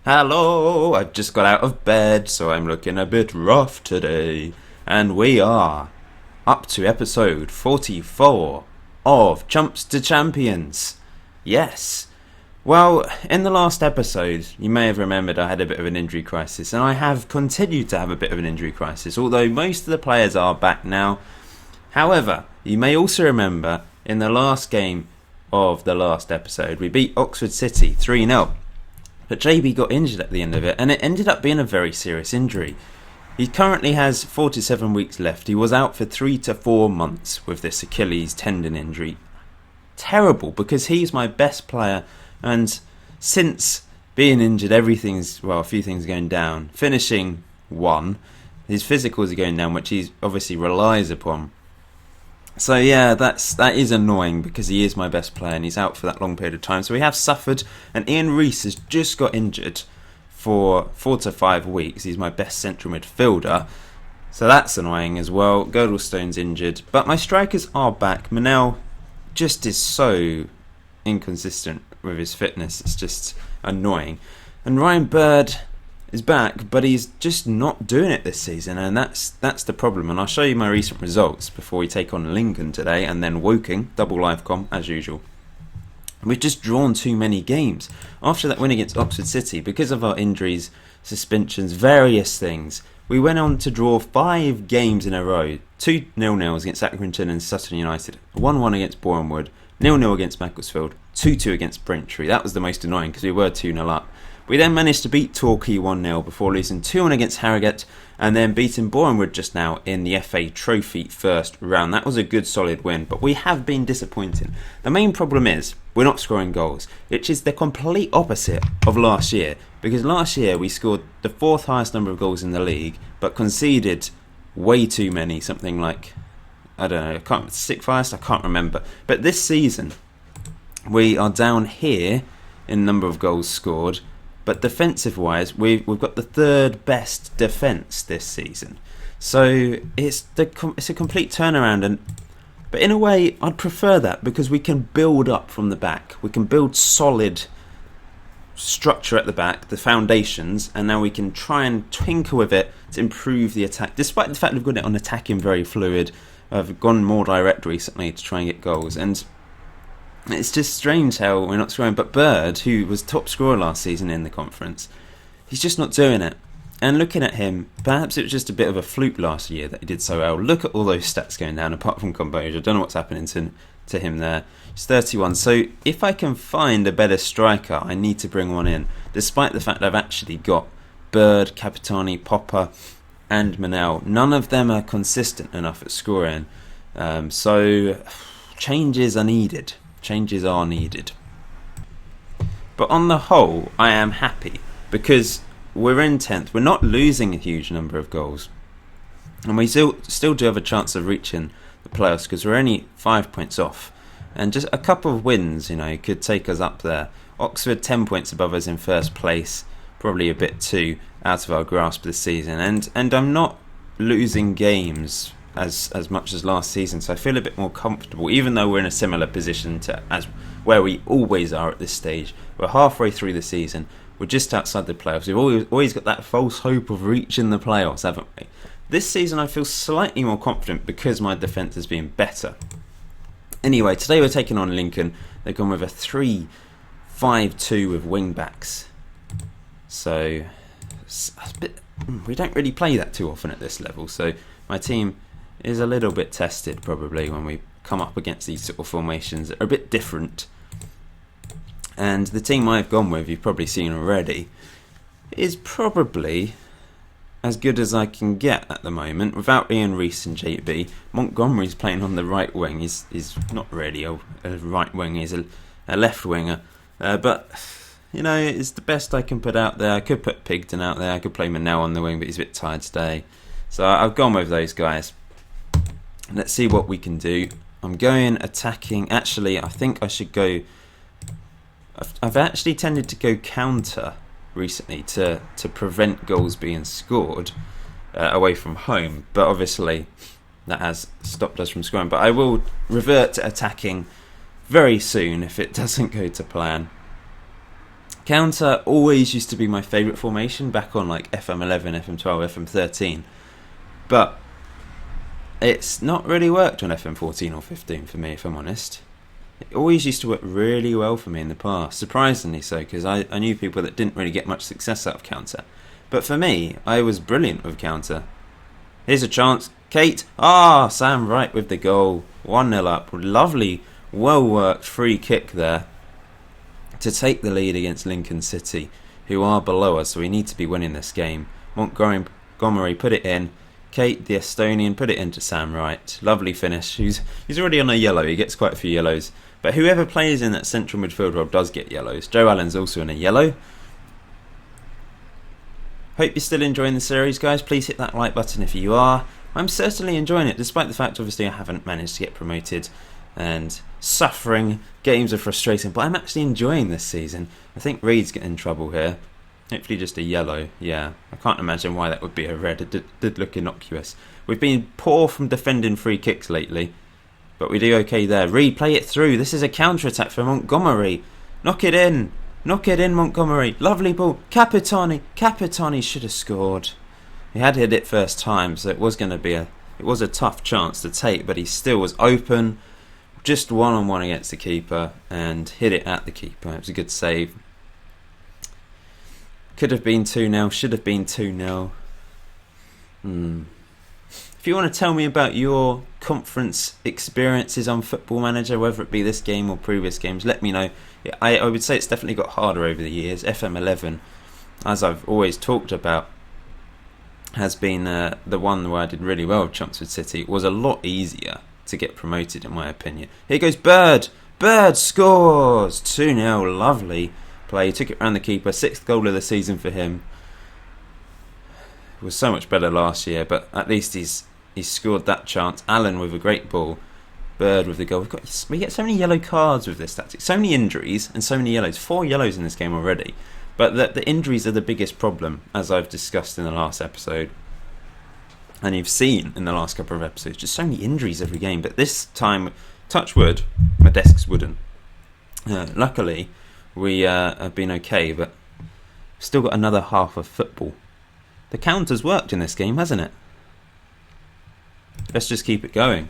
Hello, I've just got out of bed, so I'm looking a bit rough today. And we are up to episode 44 of Chumps to Champions. Yes. Well, in the last episode, you may have remembered I had a bit of an injury crisis, and I have continued to have a bit of an injury crisis, although most of the players are back now. However, you may also remember in the last game of the last episode, we beat Oxford City 3-0. But JB got injured at the end of it, and it ended up being a very serious injury. He currently has 47 weeks left. He was out for 3 to 4 months with this Achilles tendon injury. Terrible, because he's my best player, and since being injured, a few things are going down. Finishing 1, his physicals are going down, which he obviously relies upon. So yeah, that is annoying because he is my best player and he's out for that long period of time. So we have suffered, and Ian Reese has just got injured for 4 to 5 weeks. He's my best central midfielder, so that's annoying as well. Girdlestone's injured, but my strikers are back. Manel just is so inconsistent with his fitness, it's just annoying. And Ryan Bird is back, but he's just not doing it this season, and that's the problem. And I'll show you my recent results before we take on Lincoln today, and then Woking, double live com as usual. We've just drawn too many games. After that win against Oxford City, because of our injuries, suspensions, various things, we went on to draw 5 games in a row. 2 0-0s against Accrington and Sutton United, 1-1 against Bournemouth, 0-0 against Macclesfield, 2-2 against Braintree. That was the most annoying because we were 2-0 up. We then managed to beat Torquay 1-0 before losing 2-1 against Harrogate, and then beating Bournemouth just now in the FA Trophy first round. That was a good solid win, but we have been disappointing. The main problem is we're not scoring goals, which is the complete opposite of last year, because last year we scored the 4th highest number of goals in the league but conceded way too many, something like, I don't know, 6th highest, I can't remember. But this season we are down here in number of goals scored, but defensive-wise, we've got the 3rd best defence this season. So it's a complete turnaround. But in a way, I'd prefer that because we can build up from the back. We can build solid structure at the back, the foundations, and now we can try and tinker with it to improve the attack. Despite the fact we've got it on attacking very fluid, I've gone more direct recently to try and get goals. And it's just strange how we're not scoring. But Bird, who was top scorer last season in the conference, he's just not doing it. And looking at him, perhaps it was just a bit of a fluke last year that he did so well. Look at all those stats going down, apart from composure. I don't know what's happening to him there. He's 31. So if I can find a better striker, I need to bring one in. Despite the fact I've actually got Bird, Capitani, Popper and Manel. None of them are consistent enough at scoring. So changes are needed. Changes are needed. But on the whole, I am happy because we're in 10th. We're not losing a huge number of goals. And we still do have a chance of reaching the playoffs because we're only 5 points off. And just a couple of wins, could take us up there. Oxford 10 points above us in first place. Probably a bit too out of our grasp this season. And I'm not losing games as much as last season, so I feel a bit more comfortable, even though we're in a similar position to as where we always are at this stage. We're halfway through the season. We're just outside the playoffs. We've always got that false hope of reaching the playoffs, haven't we? This season I feel slightly more confident because my defence has been better. Anyway, today we're taking on Lincoln. They've gone with a 3-5-2 with wing-backs. So we don't really play that too often at this level, so my team is a little bit tested probably when we come up against these sort of formations that are a bit different. And the team I've gone with, you've probably seen already, is probably as good as I can get at the moment without Ian Reese and JB. Montgomery's playing on the right wing. He's not really a right wing, he's a left winger. But it's the best I can put out there. I could put Pigton out there, I could play Manel on the wing, but he's a bit tired today. So I've gone with those guys. Let's see what we can do. I'm going attacking. Actually, I think I should go. I've actually tended to go counter recently to prevent goals being scored away from home. But obviously, that has stopped us from scoring. But I will revert to attacking very soon if it doesn't go to plan. Counter always used to be my favourite formation back on like FM11, FM12, FM13. But it's not really worked on FM14 or 15 for me, if I'm honest. It always used to work really well for me in the past, surprisingly so, because I knew people that didn't really get much success out of counter. But for me, I was brilliant with counter. Here's a chance. Kate. Sam Wright with the goal. 1-0 up. Lovely, well-worked free kick there to take the lead against Lincoln City, who are below us, so we need to be winning this game. Montgomery put it in. Kate, the Estonian, put it into Sam Wright. Lovely finish. He's already on a yellow. He gets quite a few yellows. But whoever plays in that central midfield role does get yellows. Joe Allen's also in a yellow. Hope you're still enjoying the series, guys. Please hit that like button if you are. I'm certainly enjoying it, despite the fact, obviously, I haven't managed to get promoted and suffering. Games are frustrating, but I'm actually enjoying this season. I think Reed's getting in trouble here. Hopefully just a yellow. Yeah, I can't imagine why that would be a red. It did look innocuous. We've been poor from defending free kicks lately, but we do okay there. Reed, play it through. This is a counter-attack for Montgomery. Knock it in. Knock it in, Montgomery. Lovely ball. Capitani. Capitani should have scored. He had hit it first time, so it was a tough chance to take, but he still was open. Just one-on-one against the keeper and hit it at the keeper. It was a good save. Could have been 2-0, should have been 2-0. If you want to tell me about your conference experiences on Football Manager, whether it be this game or previous games, let me know. Yeah, I would say it's definitely got harder over the years. FM11, as I've always talked about, has been the one where I did really well with Chumps with City. It was a lot easier to get promoted, in my opinion. Here goes Bird. Bird scores. 2-0. Lovely play. Took it around the keeper. 6th goal of the season for him. It was so much better last year, but at least he's scored that chance. Allen with a great ball. Bird with the goal. We get so many yellow cards with this tactic. So many injuries and so many yellows. 4 yellows in this game already. But the injuries are the biggest problem, as I've discussed in the last episode. And you've seen in the last couple of episodes, just so many injuries every game. But this time, touch wood, my desk's wooden. Luckily, we have been okay, but still got another half of football. The counter's worked in this game, hasn't it? Let's just keep it going.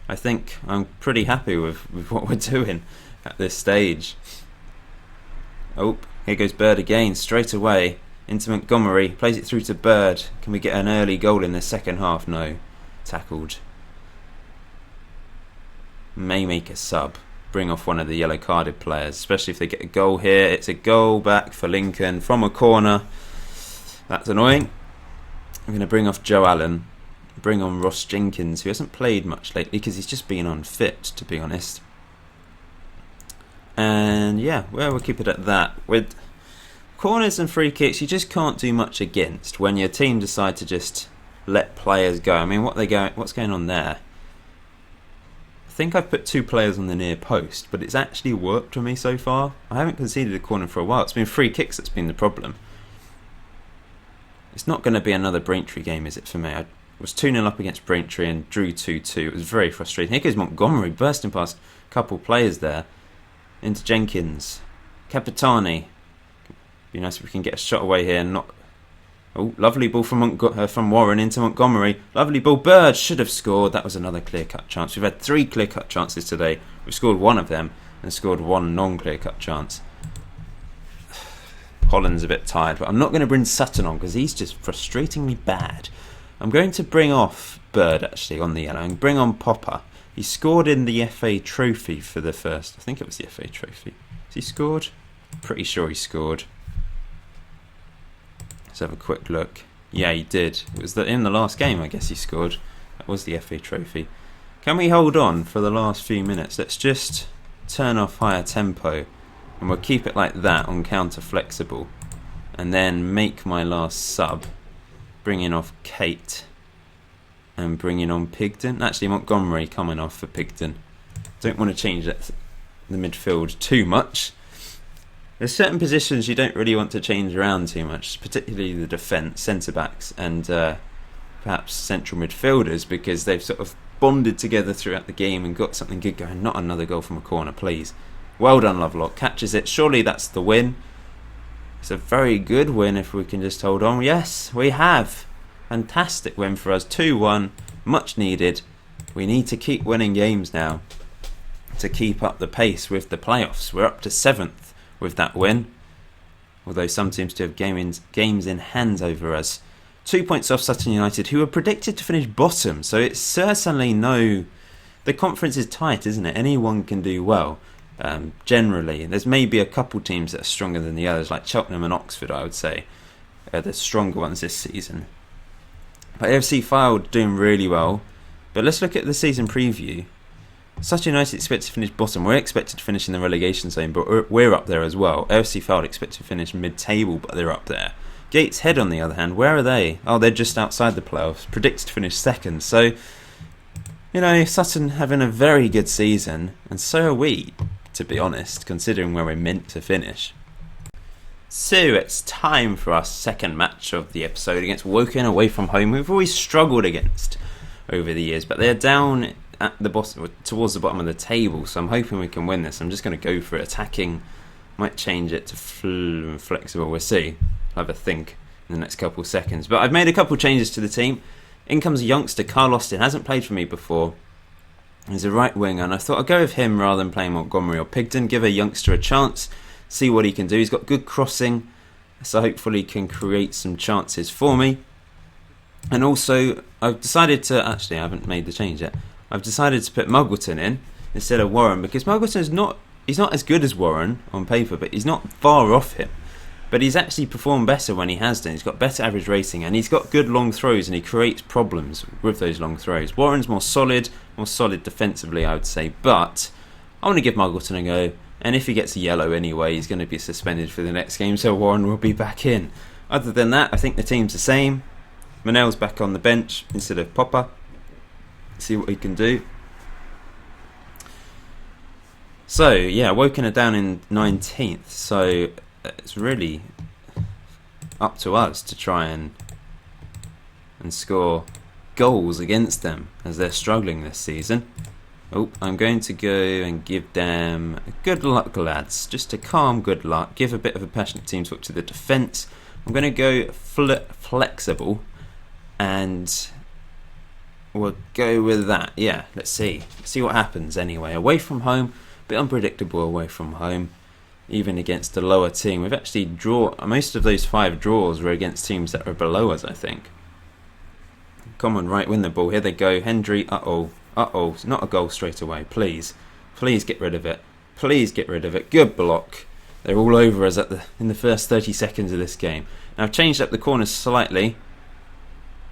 I think I'm pretty happy with what we're doing at this stage. Oh, here goes Bird again, straight away into Montgomery, plays it through to Bird. Can we get an early goal in the second half? No. Tackled. May make a sub. Bring off one of the yellow carded players, especially if they get a goal here. It's a goal back for Lincoln from a corner. That's annoying. I'm going to bring off Joe Allen. Bring on Ross Jenkins, who hasn't played much lately because he's just been unfit, to be honest. And yeah, well, we'll keep it at that. With corners and free kicks, you just can't do much against when your team decide to just let players go. I mean, what's going on there? I think I've put 2 players on the near post, but it's actually worked for me so far. I haven't conceded a corner for a while. It's been free kicks that's been the problem. It's not going to be another Braintree game, is it, for me? I was 2-0 up against Braintree and drew 2-2. It was very frustrating. Here goes Montgomery, bursting past a couple players there. Into Jenkins. Capitani. Be nice if we can get a shot away here and not... Oh, lovely ball from Warren into Montgomery. Lovely ball. Bird should have scored. That was another clear-cut chance. We've had 3 clear-cut chances today. We've scored 1 of them and scored 1 non-clear-cut chance. Holland's a bit tired, but I'm not going to bring Sutton on because he's just frustratingly bad. I'm going to bring off Bird, actually, on the yellow and bring on Popper. He scored in the FA Trophy for the first... I think it was the FA Trophy. Has he scored? Pretty sure he scored. Let's have a quick look. Yeah, he did. It was in the last game, I guess he scored. That was the FA Trophy. Can we hold on for the last few minutes? Let's just turn off higher tempo. And we'll keep it like that on counter flexible. And then make my last sub. Bringing off Kate. And bringing on Pigden. Actually, Montgomery coming off for Pigden. Don't want to change the midfield too much. There's certain positions you don't really want to change around too much, particularly the defence, centre-backs and perhaps central midfielders, because they've sort of bonded together throughout the game and got something good going. Not another goal from a corner, please. Well done, Lovelock. Catches it. Surely that's the win. It's a very good win if we can just hold on. Yes, we have. Fantastic win for us. 2-1. Much needed. We need to keep winning games now to keep up the pace with the playoffs. We're up to 7th with that win, although some teams do have games in hand over us. 2 points off Sutton United, who were predicted to finish bottom, so it's certainly the conference is tight, isn't it? Anyone can do well, generally. There's maybe a couple teams that are stronger than the others, like Cheltenham and Oxford, I would say, are the stronger ones this season. But AFC Fylde doing really well. But let's look at the season preview. Sutton United expected to finish bottom. We're expected to finish in the relegation zone, but we're up there as well. AFC Fylde expected to finish mid-table, but they're up there. Gateshead, on the other hand, where are they? Oh, they're just outside the playoffs. Predicted to finish second. So, Sutton having a very good season, and so are we, to be honest, considering where we're meant to finish. So it's time for our second match of the episode against Woking away from home. We've always struggled against over the years, but they're down at the bottom, towards the bottom of the table, so I'm hoping we can win this. I'm just going to go for it. Attacking, might change it to flexible, we'll see. I'll have a think in the next couple of seconds. But I've made a couple of changes to the team. In comes a youngster, Carl Austin, hasn't played for me before. He's a right winger, and I thought I'd go with him rather than playing Montgomery or Pigden. Give a youngster a chance, see what he can do. He's got good crossing, so hopefully he can create some chances for me. And also, I've decided to... Actually, I haven't made the change yet. I've decided to put Muggleton in instead of Warren, because Muggleton is not... He's not as good as Warren on paper, but he's not far off him. But he's actually performed better when he has done. He's got better average rating, and he's got good long throws, and he creates problems with those long throws. Warren's more solid defensively, I would say. But I want to give Muggleton a go. And if he gets a yellow anyway, he's going to be suspended for the next game, so Warren will be back in. Other than that, I think the team's the same. Manel's back on the bench instead of Popper. See what he can do. So, yeah, Woking are down in 19th, so it's really up to us to try and score goals against them, as they're struggling this season. Oh, I'm going to go and give them good luck, lads. Just a calm good luck. Give a bit of a passionate team talk to the defence. I'm going to go flexible, and we'll go with that. Yeah, let's see what happens anyway. Away from home, a bit unpredictable away from home, even against a lower team. We've actually most of those 5 draws were against teams that are below us, I think. Come on, right, win the ball. Here they go. Hendry, uh-oh, it's not a goal straight away. Please get rid of it. Good block. They're all over us in the first 30 seconds of this game. Now I've changed up the corners slightly.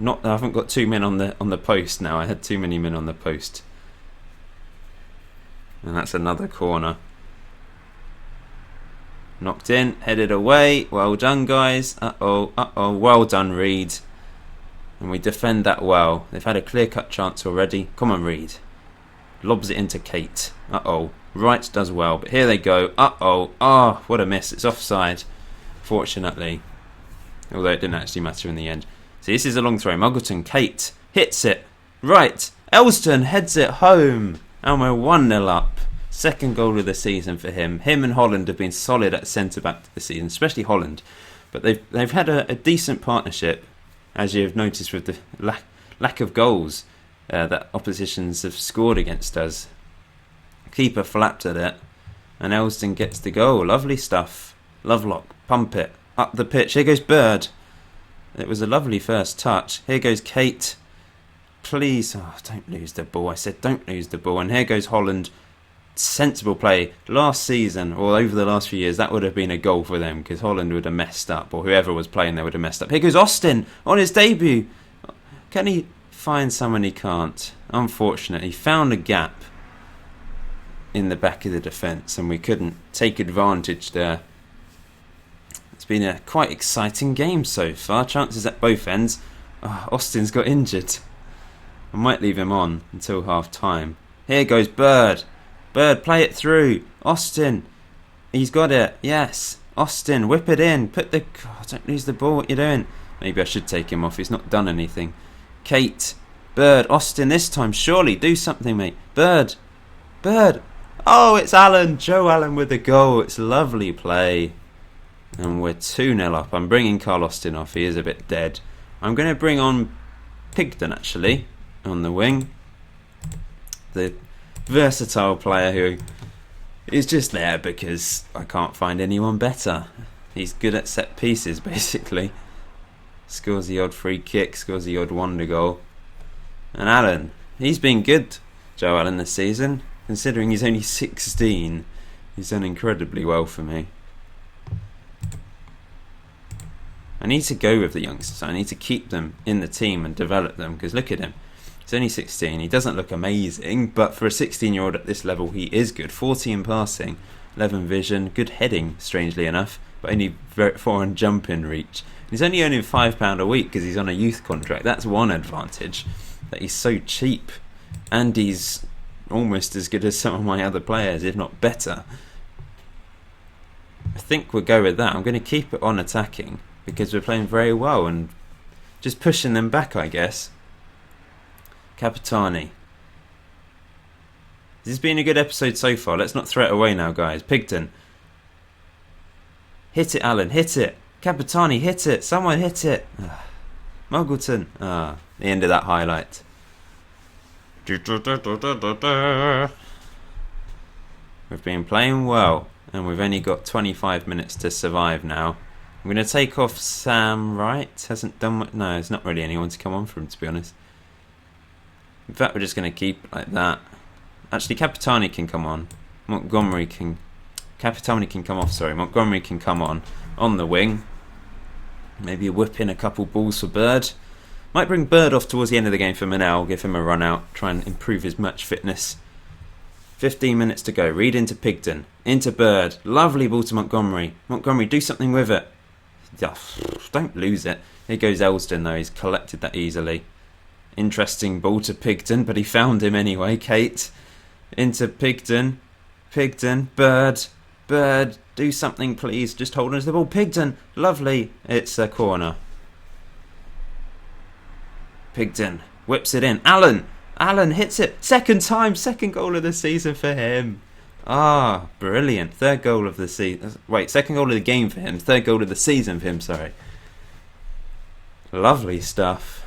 I haven't got 2 men on the post now. I had too many men on the post. And that's another corner. Knocked in, headed away. Well done, guys. Uh-oh. Well done, Reed. And we defend that well. They've had a clear-cut chance already. Come on, Reed. Lobs it into Kate. Uh-oh. Wright does well, but here they go. Uh-oh. Oh, what a miss. It's offside, fortunately. Although it didn't actually matter in the end. See, this is a long throw. Muggleton, Kate hits it. Right. Elston heads it home. And we're 1-0 up. Second goal of the season for him. Him and Holland have been solid at centre-back this season, especially Holland. But they've had a decent partnership, as you've noticed with the lack of goals that oppositions have scored against us. Keeper flapped at it, and Elston gets the goal. Lovely stuff. Lovelock, pump it. Up the pitch. Here goes Bird. It was a lovely first touch. Here goes Kate. Please, don't lose the ball. I said don't lose the ball. And here goes Holland. Sensible play. Last season, or over the last few years, that would have been a goal for them, because Holland would have messed up, or whoever was playing there would have messed up. Here goes Austin on his debut. Can he find someone? He can't. Unfortunately, he found a gap in the back of the defence, and we couldn't take advantage there. It's been a quite exciting game so far. Chances at both ends. Austin's got injured. I might leave him on until half time. Here goes Bird. Bird, play it through. Austin. He's got it. Yes. Austin, whip it in. Don't lose the ball. What you doing? Maybe I should take him off. He's not done anything. Kate. Bird. Austin this time. Surely. Do something, mate. Bird. Oh, it's Allen. Joe Allen with the goal. It's lovely play. And we're 2-0 up. I'm bringing Carl Austin off. He is a bit dead. I'm going to bring on Pigden, actually, on the wing. The versatile player who is just there because I can't find anyone better. He's good at set pieces, basically. Scores the odd free kick, scores the odd wonder goal. And Allen, he's been good, Joe Allen, this season. Considering he's only 16, he's done incredibly well for me. I need to go with the youngsters. I need to keep them in the team and develop them, because look at him. He's only 16. He doesn't look amazing, but for a 16-year-old at this level, he is good. 40 in passing, 11 vision, good heading, strangely enough, but only 4 in jumping reach. He's only earning £5 a week because he's on a youth contract. That's one advantage, that he's so cheap, and he's almost as good as some of my other players, if not better. I think we'll go with that. I'm going to keep it on attacking because we're playing very well and just pushing them back, I guess. Capitani. This has been a good episode so far. Let's not throw it away now, guys. Pigden. Hit it, Alan. Hit it. Capitani, hit it. Someone hit it. Muggleton. The end of that highlight. We've been playing well, and we've only got 25 minutes to survive now. I'm going to take off Sam Wright. Hasn't done much. No, there's not really anyone to come on for him, to be honest. In fact, we're just going to keep it like that. Actually, Capitani can come on. Capitani can come off, sorry. Montgomery can come on the wing. Maybe whip in a couple balls for Bird. Might bring Bird off towards the end of the game for Manel. Give him a run out. Try and improve his match fitness. 15 minutes to go. Read into Pigden. Into Bird. Lovely ball to Montgomery. Montgomery, do something with it. Don't lose it. Here goes Elston, though. He's collected that easily. Interesting ball to Pigden, but he found him anyway. Kate. Into Pigden. Pigden. Bird. Bird. Do something, please. Just hold on to the ball. Pigden. Lovely. It's a corner. Pigden. Whips it in. Allen. Allen hits it. Second time. Second goal of the season for him. Brilliant. Third goal of the season. Wait, second goal of the game for him. Third goal of the season for him, sorry. Lovely stuff.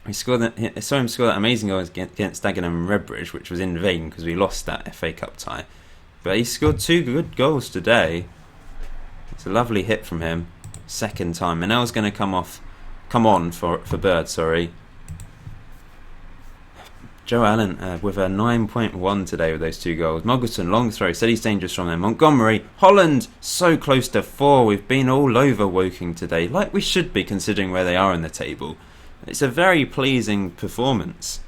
I saw him score that amazing goal against Dagenham and Redbridge, which was in vain because we lost that FA Cup tie. But he scored 2 good goals today. It's a lovely hit from him. Second time. Manel's going to come on for Bird, sorry. Joe Allen with a 9.1 today with those 2 goals. Muggleton, long throw, said he's dangerous from there. Montgomery, Holland, so close to 4. We've been all over Woking today, like we should be considering where they are in the table. It's a very pleasing performance.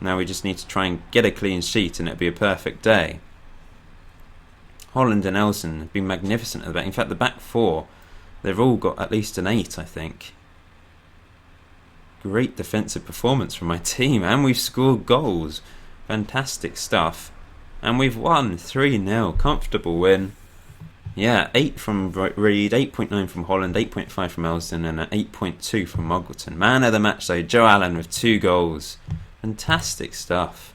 Now we just need to try and get a clean sheet and it'll be a perfect day. Holland and Elson have been magnificent at the back. In fact, the back 4, they've all got at least an 8, I think. Great defensive performance from my team, and we've scored goals. Fantastic stuff. And we've won 3-0. Comfortable win. Yeah, 8 from Reed, 8.9 from Holland, 8.5 from Elston, and an 8.2 from Muggleton. Man of the match though, Joe Allen with 2 goals. Fantastic stuff.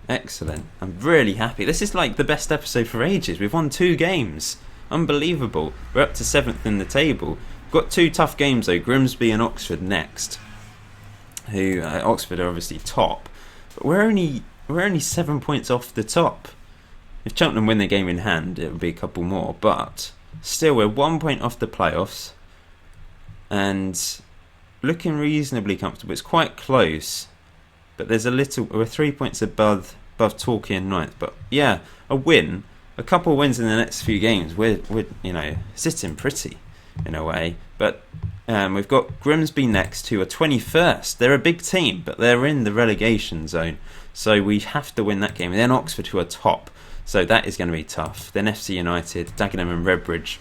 Excellent. I'm really happy. This is like the best episode for ages. We've won 2 games. Unbelievable. We're up to 7th in the table. Got 2 tough games though, Grimsby and Oxford next. Who Oxford are obviously top, but we're only 7 points off the top. If Cheltenham win the game in hand, it would be a couple more, but still we're 1 point off the playoffs and looking reasonably comfortable. It's quite close, but we're 3 points above Torquay and 9th. But yeah, a couple of wins in the next few games, we're sitting pretty in a way. But we've got Grimsby next, who are 21st. They're a big team, but they're in the relegation zone, so we have to win that game. And then Oxford, who are top, so that is going to be tough. Then FC United, Dagenham and Redbridge,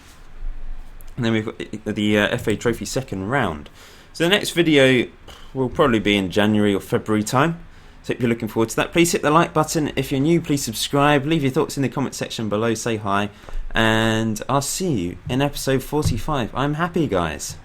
and then we've got the FA Trophy second round. So the next video will probably be in January or February time. So if you're looking forward to that, please hit the like button. If you're new, please subscribe. Leave your thoughts in the comment section below. Say hi. And I'll see you in episode 45. I'm happy, guys.